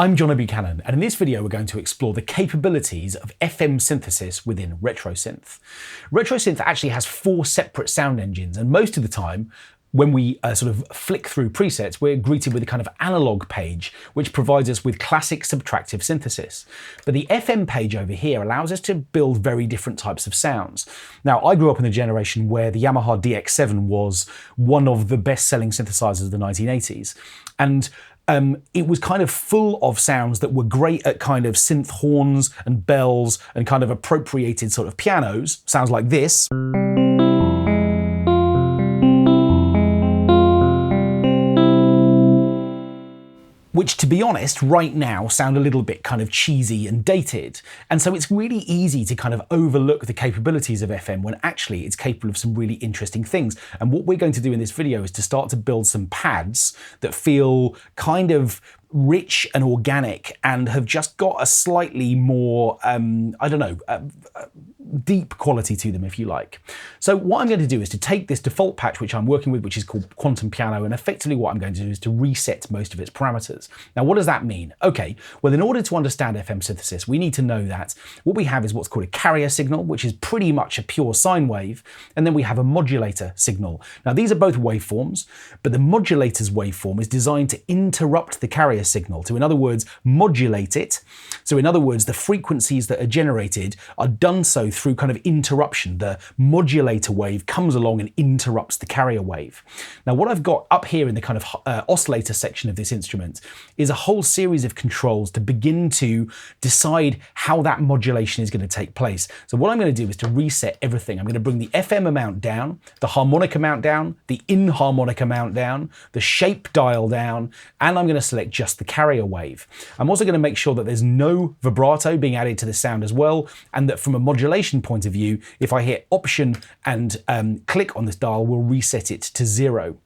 I'm Jono Buchanan, and in this video we're going to explore the capabilities of FM synthesis within Retro Synth. Retro Synth actually has 4 separate sound engines, and most of the time when we sort of flick through presets, we're greeted with a kind of analog page, which provides us with classic subtractive synthesis. But the FM page over here allows us to build very different types of sounds. Now, I grew up in a generation where the Yamaha DX7 was one of the best-selling synthesizers of the 1980s. And it was kind of full of sounds that were great at kind of synth horns and bells and kind of appropriated sort of pianos, sounds like this. Which, to be honest, right now sound a little bit kind of cheesy and dated. And so it's really easy to kind of overlook the capabilities of FM when actually it's capable of some really interesting things. And what we're going to do in this video is to start to build some pads that feel kind of rich and organic and have just got a slightly more, deep quality to them, if you like. So what I'm going to do is to take this default patch which I'm working with, which is called Quantum Piano, and effectively what I'm going to do is to reset most of its parameters. Now, what does that mean? Okay, well, in order to understand FM synthesis, we need to know that what we have is what's called a carrier signal, which is pretty much a pure sine wave, and then we have a modulator signal. Now, these are both waveforms, but the modulator's waveform is designed to interrupt the carrier signal, to, in other words, modulate it. So in other words, the frequencies that are generated are done so through kind of interruption. The modulator wave comes along and interrupts the carrier wave. Now, what I've got up here in the kind of oscillator section of this instrument is a whole series of controls to begin to decide how that modulation is going to take place. So what I'm going to do is to reset everything. I'm going to bring the FM amount down, the harmonic amount down, the inharmonic amount down, the shape dial down, and I'm going to select just the carrier wave. I'm also going to make sure that there's no vibrato being added to the sound as well, and that from a modulation point of view, if I hit Option and click on this dial, we'll reset it to 0.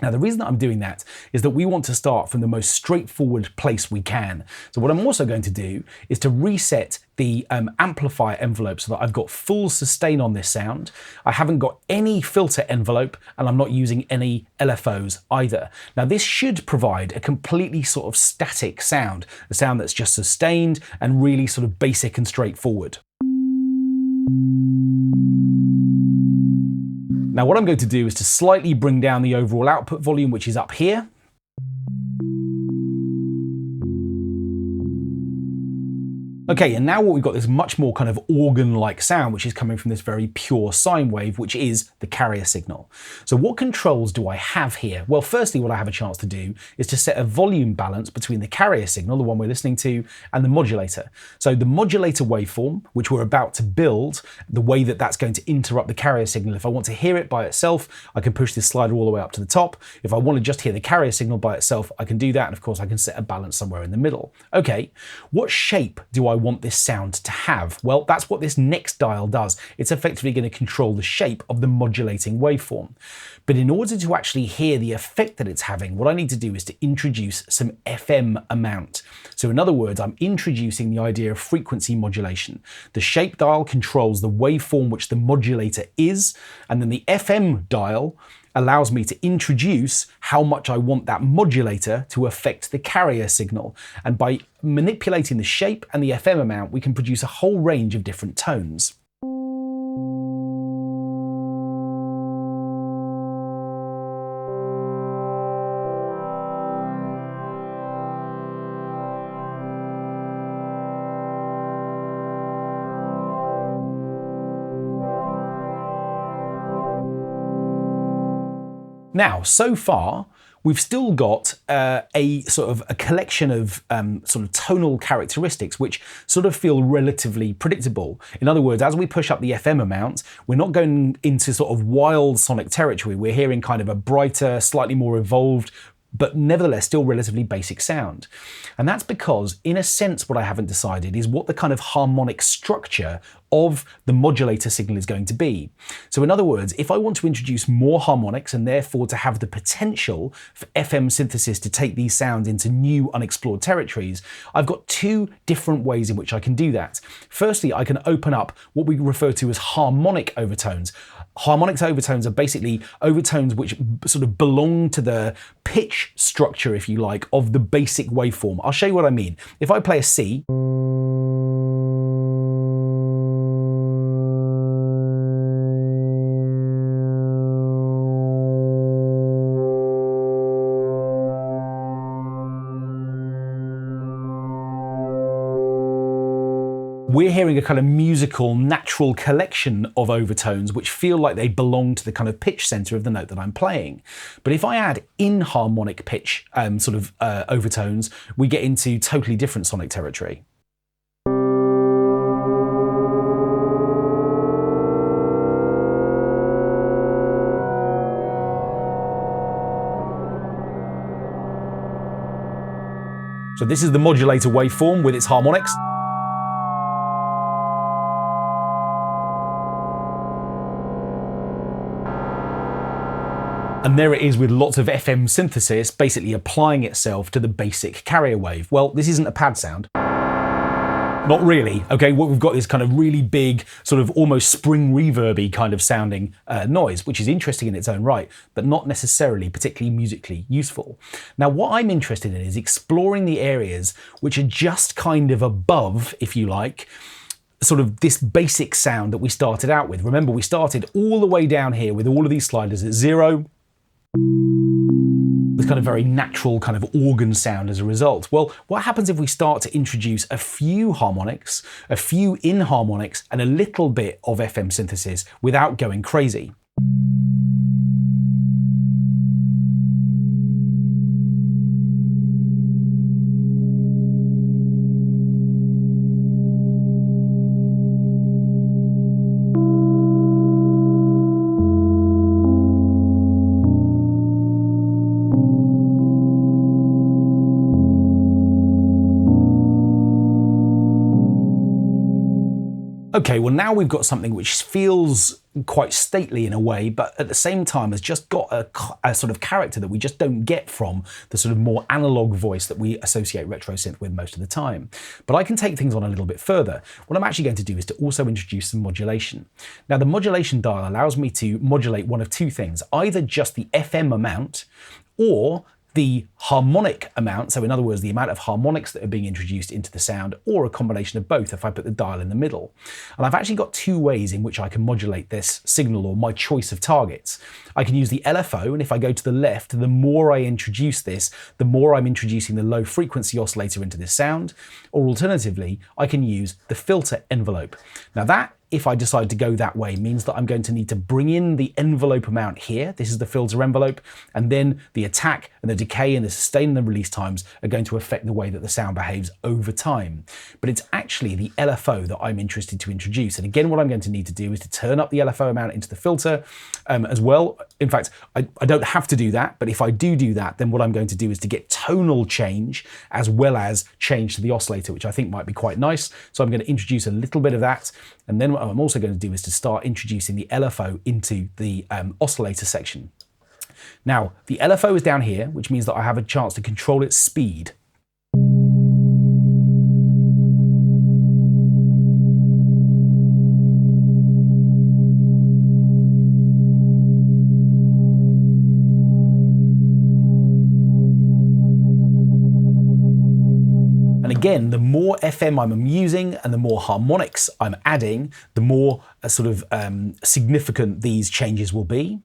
Now, the reason that I'm doing that is that we want to start from the most straightforward place we can. So what I'm also going to do is to reset the amplifier envelope so that I've got full sustain on this sound. I haven't got any filter envelope, and I'm not using any LFOs either. Now, this should provide a completely sort of static sound, a sound that's just sustained and really sort of basic and straightforward. Now, what I'm going to do is to slightly bring down the overall output volume, which is up here. Okay, and now what we've got is much more kind of organ-like sound, which is coming from this very pure sine wave, which is the carrier signal. So what controls do I have here? Well, firstly, what I have a chance to do is to set a volume balance between the carrier signal, the one we're listening to, and the modulator. So the modulator waveform, which we're about to build, the way that that's going to interrupt the carrier signal, if I want to hear it by itself, I can push this slider all the way up to the top. If I want to just hear the carrier signal by itself, I can do that, and of course I can set a balance somewhere in the middle. Okay, what shape do I want this sound to have? Well, that's what this next dial does. It's effectively going to control the shape of the modulating waveform. But in order to actually hear the effect that it's having, what I need to do is to introduce some FM amount. So in other words, I'm introducing the idea of frequency modulation. The shape dial controls the waveform which the modulator is, and then the FM dial allows me to introduce how much I want that modulator to affect the carrier signal. And by manipulating the shape and the FM amount, we can produce a whole range of different tones. Now, so far, we've still got a sort of a collection of sort of tonal characteristics which sort of feel relatively predictable. In other words, as we push up the FM amount, we're not going into sort of wild sonic territory. We're hearing kind of a brighter, slightly more evolved, but nevertheless still relatively basic sound. And that's because, in a sense, what I haven't decided is what the kind of harmonic structure of the modulator signal is going to be. So in other words, if I want to introduce more harmonics and therefore to have the potential for FM synthesis to take these sounds into new unexplored territories, I've got 2 different ways in which I can do that. Firstly, I can open up what we refer to as harmonic overtones. harmonics overtones are basically overtones which sort of belong to the pitch structure, if you like, of the basic waveform. I'll show you what I mean. If I play a C, we're hearing a kind of musical, natural collection of overtones which feel like they belong to the kind of pitch center of the note that I'm playing. But if I add inharmonic pitch overtones, we get into totally different sonic territory. So this is the modulator waveform with its harmonics. And there it is with lots of FM synthesis basically applying itself to the basic carrier wave. Well, this isn't a pad sound. Not really. Okay, what we've got is kind of really big, sort of almost spring reverby kind of sounding noise, which is interesting in its own right, but not necessarily particularly musically useful. Now, what I'm interested in is exploring the areas which are just kind of above, if you like, sort of this basic sound that we started out with. Remember, we started all the way down here with all of these sliders at 0, this kind of very natural kind of organ sound as a result. Well, what happens if we start to introduce a few harmonics, a few inharmonics, and a little bit of FM synthesis without going crazy? Okay, well now we've got something which feels quite stately in a way, but at the same time has just got a sort of character that we just don't get from the sort of more analog voice that we associate retro synth with most of the time. But I can take things on a little bit further. What I'm actually going to do is to also introduce some modulation. Now the modulation dial allows me to modulate one of two things, either just the FM amount or the harmonic amount, so in other words, the amount of harmonics that are being introduced into the sound, or a combination of both if I put the dial in the middle. And I've actually got two ways in which I can modulate this signal, or my choice of targets. I can use the LFO, and if I go to the left, the more I introduce this, the more I'm introducing the low frequency oscillator into this sound, or alternatively, I can use the filter envelope. Now that, if I decide to go that way, means that I'm going to need to bring in the envelope amount here. This is the filter envelope, and then the attack and the decay and the sustain and the release times are going to affect the way that the sound behaves over time. But it's actually the LFO that I'm interested to introduce. And again, what I'm going to need to do is to turn up the LFO amount into the filter as well. In fact, I don't have to do that, but if I do that, then what I'm going to do is to get tonal change as well as change to the oscillator, which I think might be quite nice. So I'm going to introduce a little bit of that. And then what I'm also going to do is to start introducing the LFO into the oscillator section. Now, the LFO is down here, which means that I have a chance to control its speed. Again, the more FM I'm using and the more harmonics I'm adding, the more sort of significant these changes will be.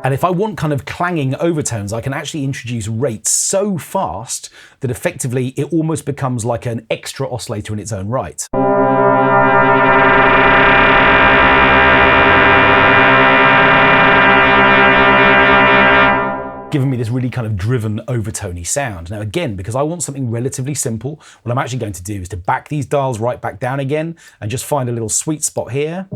And if I want kind of clanging overtones, I can actually introduce rates so fast that effectively it almost becomes like an extra oscillator in its own right. Giving me this really kind of driven overtony sound. Now again, because I want something relatively simple, what I'm actually going to do is to back these dials right back down again and just find a little sweet spot here.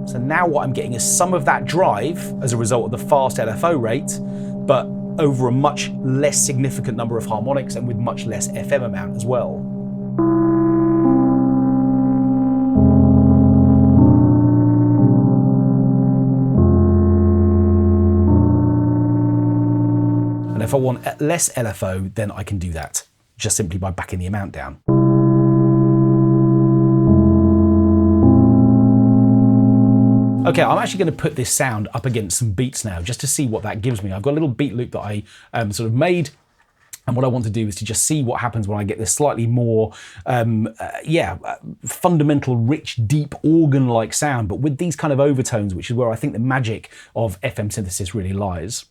So now what I'm getting is some of that drive as a result of the fast LFO rate, but over a much less significant number of harmonics and with much less FM amount as well. And if I want less LFO, then I can do that. just simply by backing the amount down. Okay, I'm actually going to put this sound up against some beats now, just to see what that gives me. I've got a little beat loop that I sort of made, and what I want to do is to just see what happens when I get this slightly more, fundamental, rich, deep organ-like sound, but with these kind of overtones, which is where I think the magic of FM synthesis really lies.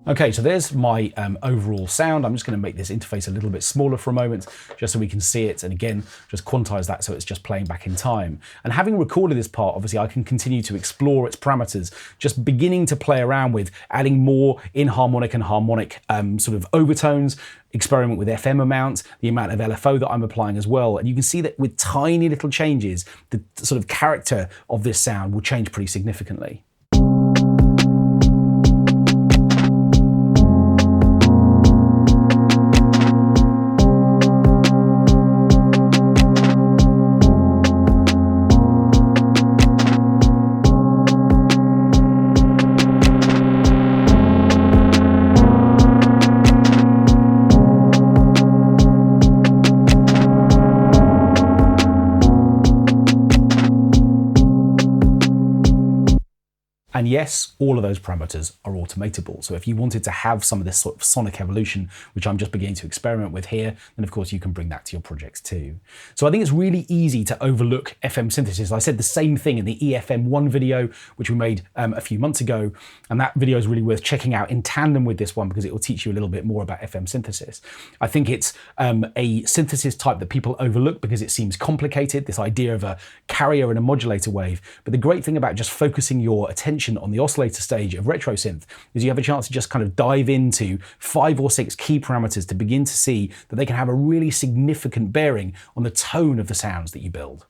Okay, so there's my overall sound. I'm just going to make this interface a little bit smaller for a moment, just so we can see it, and again, just quantize that so it's just playing back in time. And having recorded this part, obviously I can continue to explore its parameters, just beginning to play around with adding more inharmonic and harmonic sort of overtones, experiment with FM amounts, the amount of LFO that I'm applying as well. And you can see that with tiny little changes, the sort of character of this sound will change pretty significantly. And yes, all of those parameters are automatable. So if you wanted to have some of this sort of sonic evolution, which I'm just beginning to experiment with here, then of course you can bring that to your projects too. So I think it's really easy to overlook FM synthesis. I said the same thing in the EFM1 video, which we made a few months ago. And that video is really worth checking out in tandem with this one, because it will teach you a little bit more about FM synthesis. I think it's a synthesis type that people overlook because it seems complicated, this idea of a carrier and a modulator wave. But the great thing about just focusing your attention on the oscillator stage of Retro Synth is you have a chance to just kind of dive into 5 or 6 key parameters to begin to see that they can have a really significant bearing on the tone of the sounds that you build.